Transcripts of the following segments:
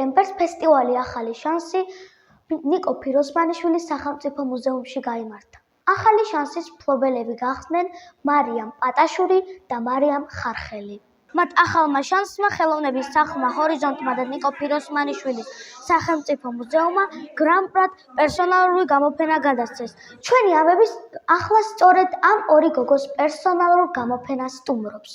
სექტემბერს ფესტივალი ახალი შანსი ნიკო ფიროსმანიშვილის სახელმწიფო მუზეუმში გაიმართა. ახალი შანსის მფლობელები გახდნენ მარიამ პატაშური და მარიამ ხარხელი. მათ ახალმა შანსმა, ხელოვნების სახლმა ჰორიზონტმა და ნიკო ფიროსმანიშვილის სახელმწიფო მუზეუმმა გრამპრად პერსონალური გამოფენა გადასცეს. ჩვენი ამბების ახლა სწორედ ამ ორი გოგოს პერსონალურ გამოფენას სტუმრობს.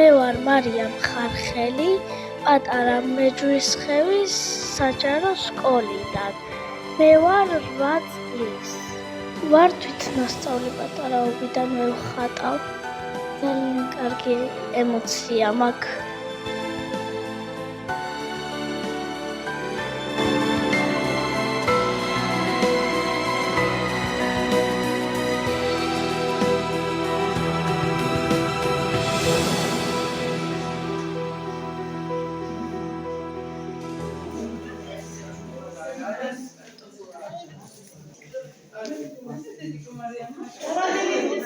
მე ვარ მარიამ ხარხელი, პატარა მეჯვისხევის საჯარო სკოლიდან. მე ვარ 8 წლის. ვარ თვითნასწავლი პატარაობიდანვე ვხატავ. ძალიან კარგი ემოცია მაქვს.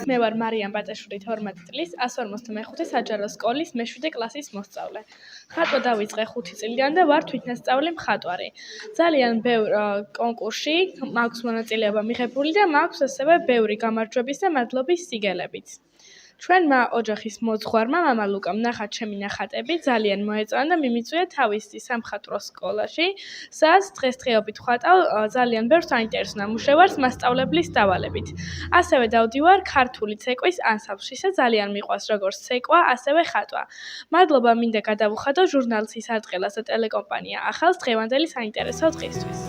მე ვარ მარიამ პატაშური 12 წლის, 155 საჯარო სკოლის მე-7 კლასის მოსწავლე. ხატვა დავიწყე 5 წლიდან და ვარ თვითნასწავლი მხატვარი. ძალიან ბევრ კონკურსში მაქვს მონაწილეობა მიღებული და მაქვს ასევე ბევრი გამარჯვების და მადლობის სიგელებიც. ჩვენმა ოჯახის მოძღვარმა მამა ლუკამ ნახა ჩემი ნახატები, ძალიან მოეწონა და მიმიწვია თავისი სამხატვრო სკოლაში, სადაც დღესდღეობით ვხატავ ძალიან ბევრ საინტერესო ნამუშევარს მასწავლებლის დავალებით. ასევე დავდივარ ქართული ცეკვის ანსამბლში, ძალიან მიყვარს როგორც ცეკვა, ასევე ხატვა. მადლობა მინდა გადავუხადო ჟურნალისტის არტყელას და ტელეკომპანია ახალს დღევანდელი საინტერესო დღისთვის.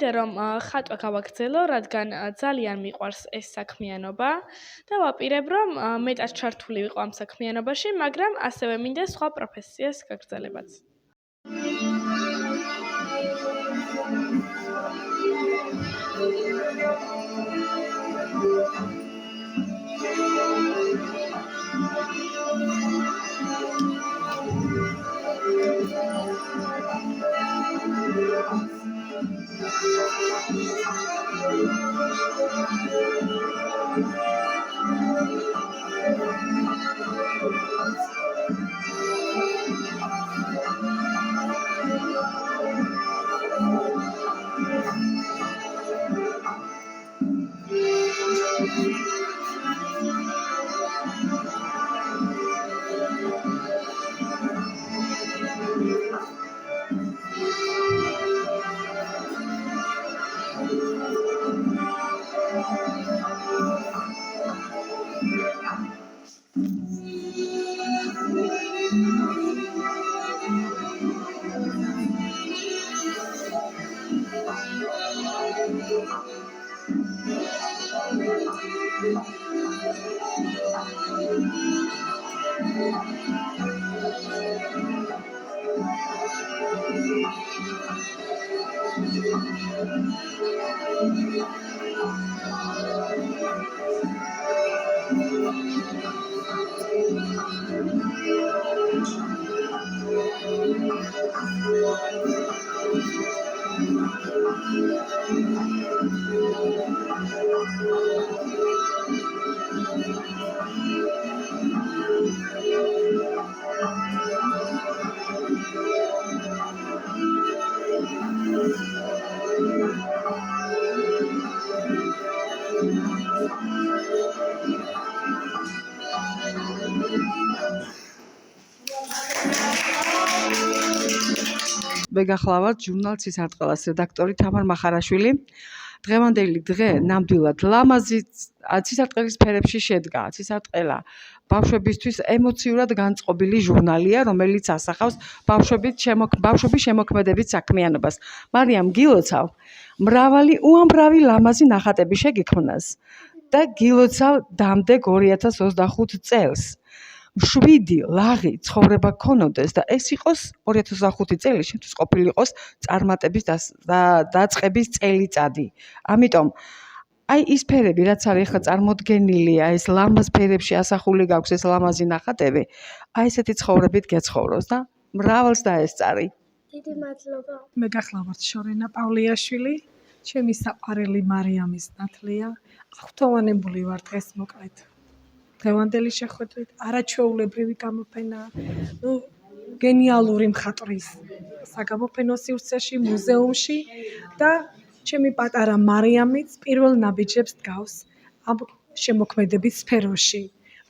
მინდა რომ ხატვა გავაგრძელო, რადგან ძალიან მიყვარს ეს საქმიანობა და ვაპირებ რომ მეტად ჩართული ვიყო ამ საქმიანობაში, მაგრამ ასევე მინდა სხვა პროფესიას გაგრძელებაც. მე გახლავართ ჟურნალ ცისარტყელას რედაქტორი თამარ მახარაშვილი. დღევანდელი დღე ნამდვილად ლამაზი ცისარტყელის სფერებში შედგა. ცისარტყელა ბავშვებისთვის ემოციურად განწყობილი ჟურნალია, რომელიც ასახავს ბავშვების შემოქმედებით საქმიანობას. მარიამ, გილოცავ მრავალი უამრავი ლამაზი ნახატები შეგიქმნას და გილოცავ დამდეგ 2025 წელს. მშვიდი ლაღი ცხოვრება გქონოდეს და ეს იყოს 2025 წელი შენთვის ყოფილიყოს წარმატების დაწყების წელიწადი. ამიტომ აი ის ფერები, რაც არის ახლა წარმოდგენილია, ეს ლამაზ ფერებში ასახული გაქვს ეს ლამაზი ნახატები, აი ესეთი ცხოვრებით გეცხოვროს და მრავალს დაესწარი. დიდი მადლობა. მე გახლავართ შორენა პავლიაშვილი, ჩემი საყვარელი მარიამის ნათლია. აღფრთოვანებული ვარ დღეს მოკლედ. დღევანდელი შეხვედრით არაჩვეულებრივი გამოფენა, გენიალური მხატვრის საგამოფენო სივრცეში, მუზეუმში და ჩემი პატარა მარიამიც პირველ ნაბიჯებს დგავს ამ შემოქმედების სფეროში.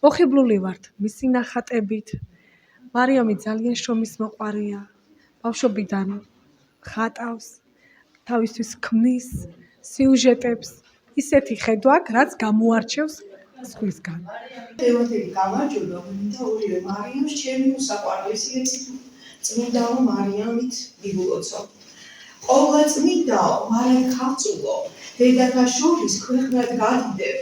მოხიბლული ვართ მისი ნახატებით. მარიამი ძალიან შრომის მოყვარია. ბავშვობიდან ხატავს, თავისთვის ქმნის სიუჟეტებს. ისეთი ხედვა, რაც გამოარჩევს სხვისგან. დღევანდელი გამარჯვება მინდა ორივე მარიამს ჩემი უსაყვარლესი წმინდაო მარიამით მიგულოცო. ყოვლა წმინდაო მარიამ ქალწულო, დედათა შორის ქვეყნად გადიდებ.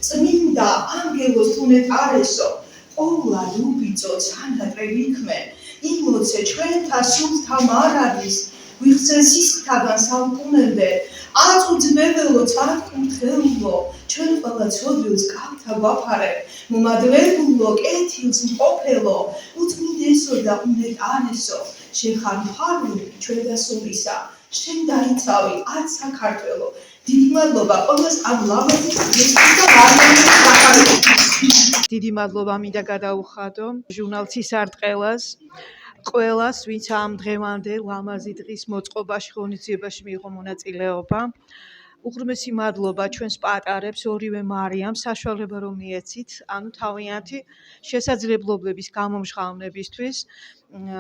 წმინდა ანგელოს თუნეთ არესო, ყოვლა ლუბიწო ცანატრები იქმენ. იმლოცე ჩვენთა სულთა მარადის, ვიხსენ სისხლთაგან საუკუნემდე. აწუძმებელო წარკურთხეულო, ჩვენ ყველა ცოდვილს კალთა გვაფარებ. მომადლებულო, კეთილს მყოფელო, უწმინდესო და უნეთ არესო. შენ ხარ მხარული ჩვენდა სულისა, შენ დაიცავი არც საქართველო. დიდი მადლობა ყველას ამ ლამაზი დღესთვის და მარიამის სახარებისთვის. დიდი მადლობა მინდა გადაუხადო ჟურნალ ცისარტყელას. ყველას, ვინც ამ დღევანდელ ლამაზი დღის მოწყობაში, ღონისძიებაში მიიღო მონაწილეობა. უღრმესი მადლობა ჩვენს პატარებს, ორივე მარიამს, საშუალება რომ მიეცით, ანუ თავიანთი შესაძლებლობების გამომჟღავნებისთვის.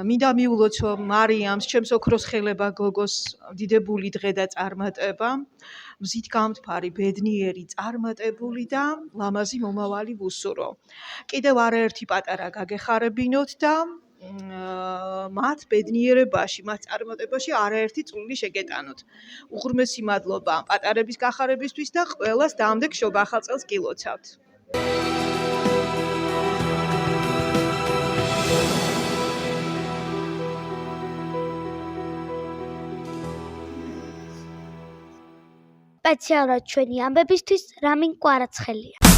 მინდა მიულოცო მარიამს, ჩემს ოქროს ხელება გოგოს დიდებული დღე და წარმატება. მზით გამთფარი, ბედნიერი, წარმატებული და ლამაზი მომავალი ვუსურო. კიდევ არაერთი პატარა გაგეხარებინოთ და მათ ბედნიერებაში, მათ წარმატებაში არაერთი წვლილი შეგეტანოთ. უღრმესი მადლობა პატარების გახარებისთვის და ყველას დამდეგ შობა ახალ წელს გილოცავთ. სპეციალურად ჩვენი ამბებისთვის რამინ კვარაცხელია.